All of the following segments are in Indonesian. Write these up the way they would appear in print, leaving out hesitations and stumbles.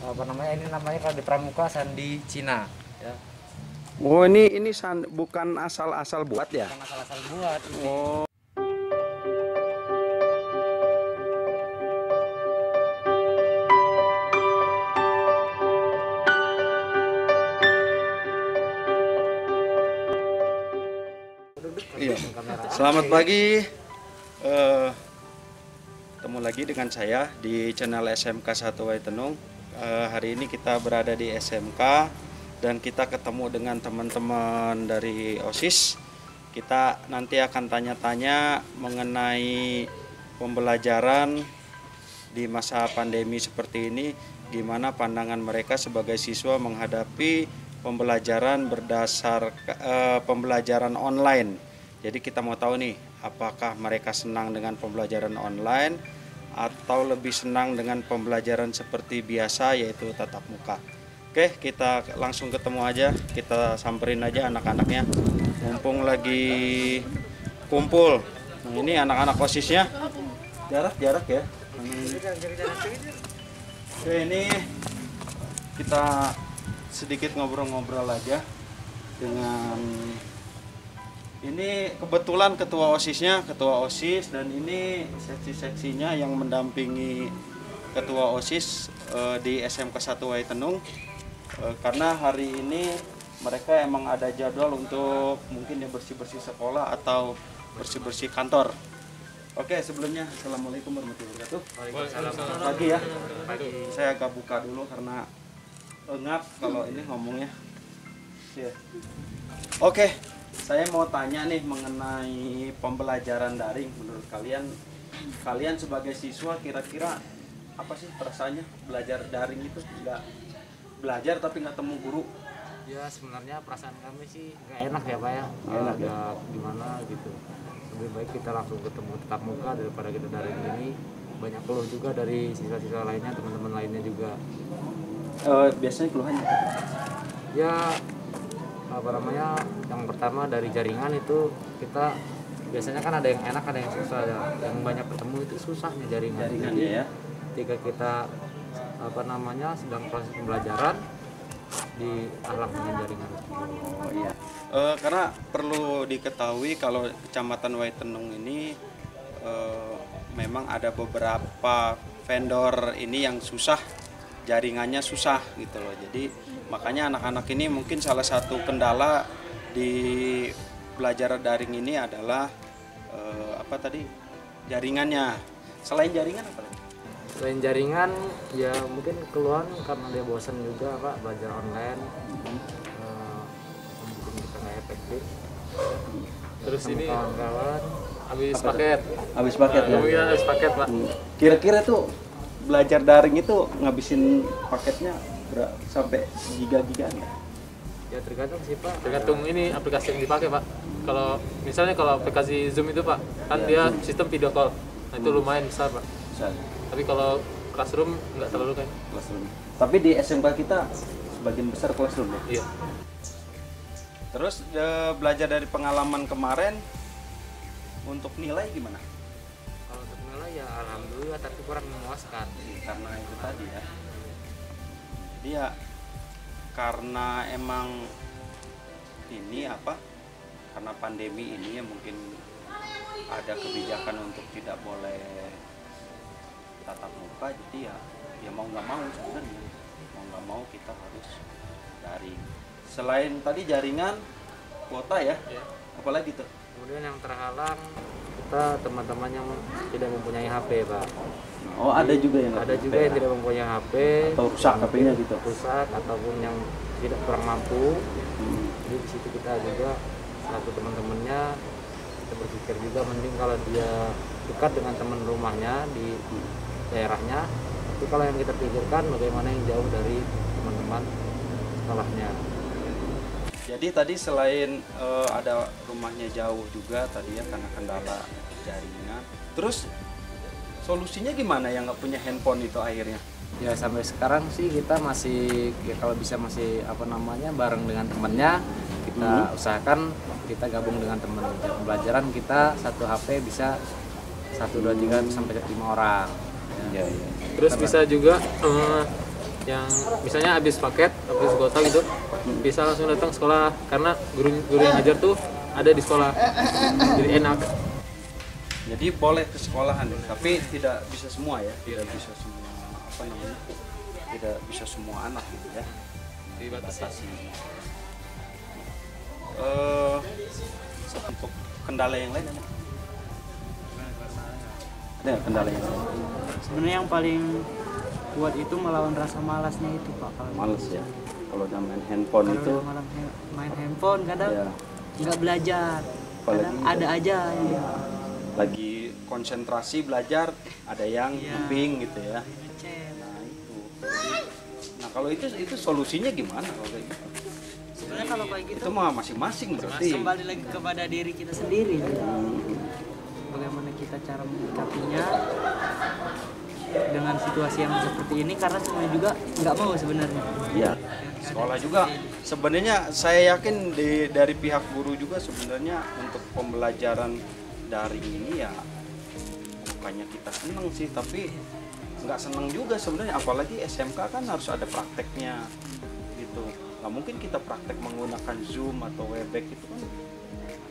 apa namanya, ini namanya kalau di Pramuka sandi Cina ya. Oh, ini bukan asal-asal buat ya? Bukan asal-asal buat ini. Oh. Iya. Selamat pagi. Ketemu lagi dengan saya di channel SMK 1 Waitenung. Hari ini kita berada di SMK dan kita ketemu dengan teman-teman dari OSIS. Kita nanti akan tanya-tanya mengenai pembelajaran di masa pandemi seperti ini, gimana pandangan mereka sebagai siswa menghadapi pembelajaran pembelajaran online. Jadi kita mau tahu nih, apakah mereka senang dengan pembelajaran online atau lebih senang dengan pembelajaran seperti biasa, yaitu tatap muka. Oke, kita langsung ketemu aja, kita samperin aja anak-anaknya. Mumpung lagi kumpul. Nah, ini anak-anak OSISnya. Jarak ya. Oke, ini kita sedikit ngobrol-ngobrol aja dengan ini kebetulan ketua OSIS, dan ini seksi-seksinya yang mendampingi ketua OSIS di SMK 1 Waitenung, karena hari ini mereka emang ada jadwal untuk mungkin ya bersih-bersih sekolah atau bersih-bersih kantor. Oke, sebelumnya assalamualaikum warahmatullahi wabarakatuh. Waalaikumsalam. Pagi ya. Pagi. Saya agak buka dulu karena engap kalau ini ngomongnya. Ya. Oke, saya mau tanya nih mengenai pembelajaran daring. Menurut kalian sebagai siswa kira-kira apa sih perasaannya belajar daring itu? Nggak belajar tapi nggak temu guru. Ya sebenarnya perasaan kami sih nggak enak ya Pak ya. Enak ya. Gimana gitu. Lebih baik kita langsung ketemu tatap muka daripada kita daring ini. Banyak keluh juga dari siswa-siswa lainnya, teman-teman lainnya juga. Biasanya keluhannya Ya apa namanya, yang pertama dari jaringan itu kita biasanya kan ada yang enak ada yang susah ya. Yang banyak ketemu itu susahnya jaringannya ya. Ketika kita apa namanya sedang proses pembelajaran dihalang dengan jaringan. Oh iya. Karena perlu diketahui kalau Kecamatan Waitenung ini memang ada beberapa vendor ini yang susah, jaringannya susah gitu loh. Jadi makanya anak-anak ini mungkin salah satu kendala di belajar daring ini adalah jaringannya. Selain jaringan apa lagi? Selain jaringan ya mungkin keluhan karena dia bosan juga Pak belajar online. Mungkin kita nggak efektif. Terus ini kawan-kawan habis paket. Habis paket ya? Oh iya, habis paket Pak. Kira-kira tuh belajar daring itu ngabisin paketnya sampai giga-gigaan ya? ya tergantung sih Pak. Tergantung ini aplikasi yang dipakai Pak. Kalau misalnya kalau aplikasi Zoom itu Pak, kan dia sistem video call. Nah itu lumayan besar Pak. Bisa. Tapi kalau Classroom nggak terlalu kan. Classroom. Tapi di SMK kita sebagian besar Classroom ya? Iya. Terus belajar dari pengalaman kemarin, untuk nilai gimana? Kalau untuk nilai ya alhamdulillah tapi kurang memuaskan. Karena itu tadi ya. Dia karena emang ini karena pandemi ini ya mungkin ada kebijakan untuk tidak boleh tatap muka, jadi ya mau nggak mau sebenarnya mau nggak mau kita harus daring. Selain tadi jaringan, kuota ya, apalagi tuh? Kemudian yang terhalang kita teman-teman yang tidak mempunyai HP Pak. Oh, ada juga yang Ada juga yang tidak mempunyai HP atau rusak HP-nya gitu. rusak ataupun yang tidak kurang mampu. Jadi di situ kita juga selaku teman-temannya kita berpikir juga mending kalau dia dekat dengan teman rumahnya di daerahnya. Tapi kalau yang kita pikirkan bagaimana yang jauh dari teman-teman sekolahnya. Jadi tadi selain ada rumahnya jauh juga tadi ya karena kendala jaringan. Terus solusinya gimana yang nggak punya handphone itu akhirnya? Ya sampai sekarang sih kita masih ya kalau bisa masih bareng dengan temannya kita usahakan kita gabung dengan teman. Pembelajaran kita satu HP bisa 1, 2, 3 sampai 5 orang. Ya. Terus bisa juga yang misalnya habis paket, habis kuota gitu, bisa langsung datang sekolah karena guru yang ngajar tuh ada di sekolah, jadi enak. Jadi boleh ke sekolahan, tapi tidak bisa semua ya, tidak bisa semua apa namanya, tidak bisa semua anak gitu ya, dibatasi. Untuk kendala yang lain ada? Ada nggak kendala yang lain? Sebenarnya yang paling kuat itu melawan rasa malasnya itu Pak. Kalau Males ya, kalau udah main handphone kalau itu udah main handphone kadang ya, nggak belajar, kadang Apalagi- ada aja ya. lagi konsentrasi belajar, ada yang Iya. ngeping gitu ya. Ngechat. Nah itu. Nah kalau itu solusinya gimana kalau kayak gitu? Sebenarnya kalau kayak gitu Itu mah masing-masing berarti. kembali lagi kepada diri kita sendiri. Hmm. Bagaimana kita cara menyikapinya dengan situasi yang seperti ini, karena semuanya juga nggak mau sebenarnya. Iya. Sekolah juga sebenarnya saya yakin dari pihak guru juga sebenarnya untuk pembelajaran daring ini ya bukannya kita seneng sih, tapi nggak seneng juga sebenarnya, apalagi SMK kan harus ada prakteknya gitu. Nggak mungkin kita praktek menggunakan Zoom atau Webex itu kan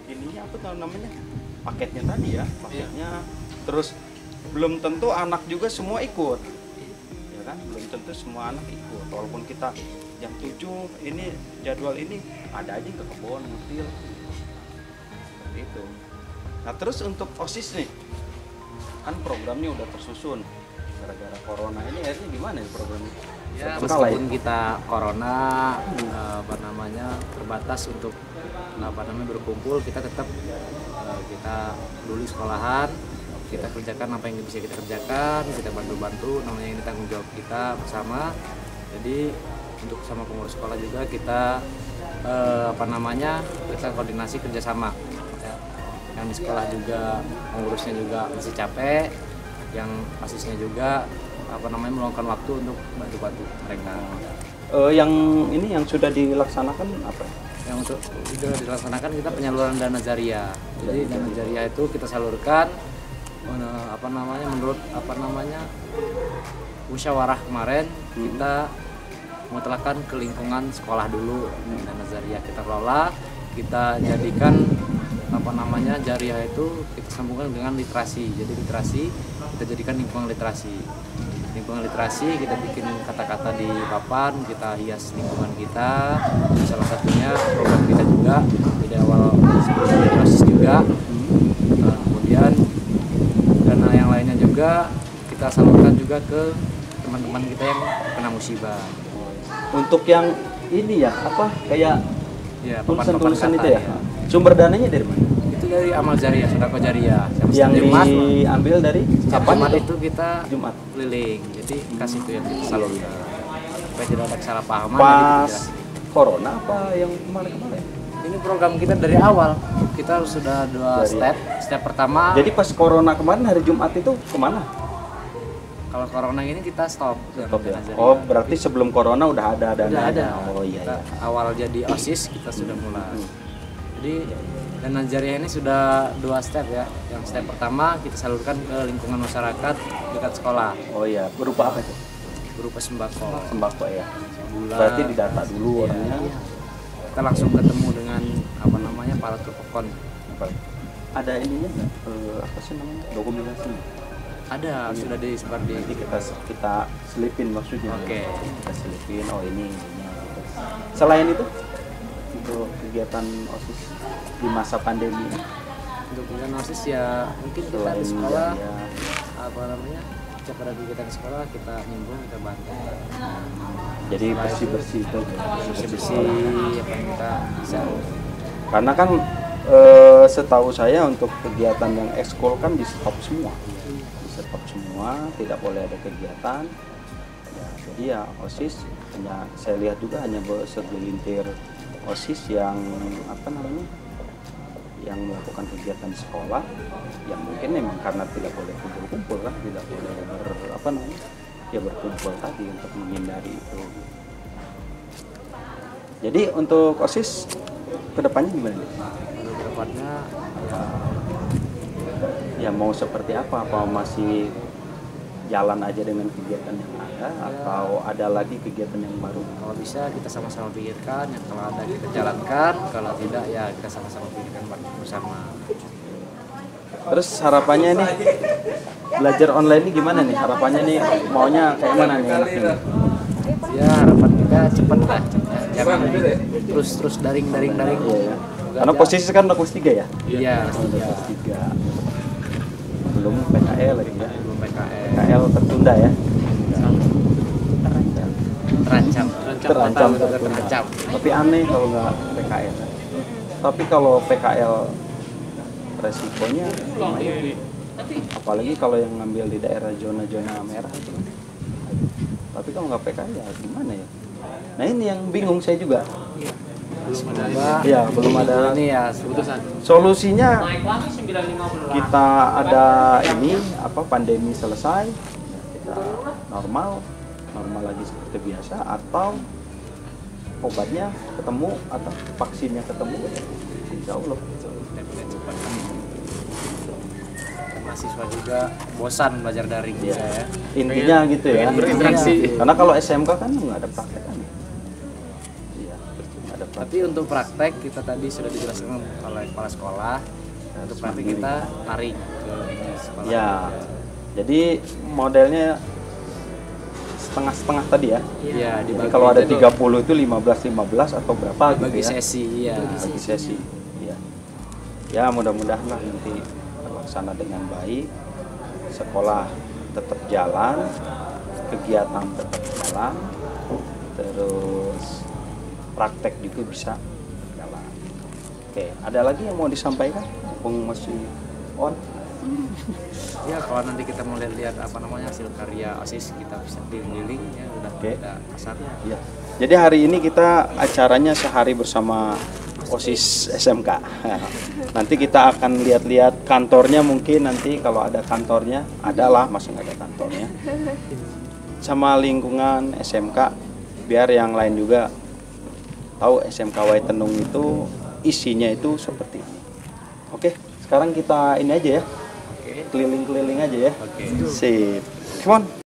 ininya apa tuh namanya, paketnya tadi ya, paketnya. Terus belum tentu anak juga semua ikut ya kan, belum tentu semua anak ikut, walaupun kita jam 7 ini jadwal ini ada aja ke kebun ngetil seperti itu. Nah terus untuk OSIS nih kan programnya udah tersusun, gara-gara corona ini akhirnya gimana nih programnya? Ya, Terbengkalai. meskipun kita corona terbatas untuk berkumpul, kita tetap kita dulu sekolahan, kita kerjakan apa yang bisa kita kerjakan, kita bantu-bantu, namanya ini tanggung jawab kita bersama. Jadi untuk sama pengurus sekolah juga kita kita koordinasi kerjasama ya. Yang di sekolah juga pengurusnya juga masih capek, yang asisnya juga meluangkan waktu untuk bantu-bantu mereka. Yang ini yang sudah dilaksanakan apa? Yang untuk sudah dilaksanakan kita penyaluran dana Zaria. Jadi dana Zaria itu kita salurkan menurut musyawarah kemarin, kita mutlakkan ke lingkungan sekolah dulu. Dana Zaria kita kelola, kita jadikan Zaria itu kita sambungkan dengan literasi. Jadi literasi kita jadikan lingkungan literasi. Lingkungan literasi kita bikin kata-kata di papan, kita hias lingkungan kita. Salah satunya program kita juga di awal sebelum jadi OSIS juga. Kemudian dana yang lainnya juga kita salurkan juga ke teman-teman kita yang kena musibah. Untuk yang ini ya apa kayak Ya, tulisan-tulisan papan-papan itu ya? kata, Sumber dananya dari mana? Itu dari amal jariah, sedekah jariah. Yang Jumat, diambil dari setiap kapan Jumat itu? itu kita Jumat. keliling. Jadi kasih itu yang kita salurkan. Supaya tidak ada kesalahpahaman. Pas Jadi corona apa yang kemarin-kemarin? ini program kita dari awal. Kita sudah dua Dari- step. Step pertama, Jadi pas corona kemarin hari Jumat itu kemana? kalau corona ini kita stop. Stop ya? Dana Zaria. Oh berarti sebelum corona udah ada dana. Udah ada. Oh iya. Kita Iya. awal jadi OSIS kita sudah mulai. Jadi dana Zaria ini sudah dua step ya. Yang step pertama kita salurkan ke lingkungan masyarakat dekat sekolah Oh iya. Berupa apa itu? berupa sembako. Sembako ya. Gula. Berarti didata dulu Iya, orangnya. iya. Kita langsung ketemu dengan aparatur pekon. Apa? Ada ininya nggak? Apa sih namanya? Dokumentasi. Ada, sudah disebar di Nanti kita selipin maksudnya. Oke. Kita selipin. Oh ini. Gitu. Selain itu untuk kegiatan OSIS di masa pandemi ini, untuk kegiatan OSIS ya mungkin kita selain di sekolah ya, setiap ada kegiatan di sekolah kita nyambung, kita bantu. jadi bersih-bersih itu. Bersih-bersih apa yang kita bisa. Karena kan setahu saya untuk kegiatan yang ekskul kan di stop semua. Di stop semua, tidak boleh ada kegiatan. Ya, jadi ya OSIS hanya saya lihat juga hanya segelintir OSIS yang yang melakukan kegiatan di sekolah yang mungkin memang karena tidak boleh kumpul-kumpul kan, tidak boleh berkumpul tadi untuk menghindari itu. Jadi untuk OSIS kedepannya gimana nih? Untuk kedepannya Ya mau seperti apa masih jalan aja dengan kegiatan yang ada atau ada lagi kegiatan yang baru? Kalau bisa kita sama-sama pikirkan, yang kalau ada kita jalankan, kalau tidak ya kita sama-sama pikirkan bersama. Terus harapannya nih belajar online ini gimana nih? Harapannya nih maunya kayak mana nih anak ini? Ya harapan kita cepat lah, jangan terus daring. Iya ya. Karena posisi sekarang udah kelas 3 ya? Iya, Udah kelas 3. Belum PKL lagi ya. belum PKL. PKL tertunda ya. Terancam. Tapi aneh kalau nggak PKL. Tapi kalau PKL resikonya lumayan. Apalagi kalau yang ngambil di daerah zona-zona merah itu. Tapi kalau nggak PKL ya gimana ya? Nah ini yang bingung saya juga. Ya belum ada Ini ya Keputusan. solusinya. Naik lagi 950. Kita ada ini apa pandemi selesai, kita normal lagi seperti biasa, atau obatnya ketemu atau vaksinnya ketemu, insya Allah. mahasiswa juga bosan belajar daring juga ya. Intinya gitu ya. pengen berinteraksi. Karena kalau SMK kan nggak ada praktek kan. Iya, nggak ada praktek. Tapi untuk praktek kita tadi sudah dijelaskan oleh kepala sekolah. Untuk praktek kita tarik ke sekolah. Ya, jadi modelnya setengah-setengah tadi ya. Iya, Jadi dibagi kalau ada itu 30 itu 15 atau berapa gitu bagi ya. sesi ya. Bagi sesi. Iya. Ya, mudah-mudahan lah nanti terlaksana dengan baik. Sekolah tetap jalan, kegiatan tetap jalan, terus praktek juga bisa jalan. Oke, ada lagi yang mau disampaikan? Mumpung masih on. Ya kalau nanti kita mau lihat apa namanya hasil karya OSIS kita bisa keliling ya udah Oke. ada kasarnya. Ya. Jadi hari ini kita acaranya sehari bersama OSIS SMK. Nanti kita akan lihat-lihat kantornya, mungkin nanti kalau ada kantornya, adalah masih nggak ada kantornya. Sama lingkungan SMK, biar yang lain juga tahu SMK Waitenung itu isinya itu seperti ini. Oke, sekarang kita ini aja ya. Oke. Keliling-keliling aja ya. Oke. Sip. Come on.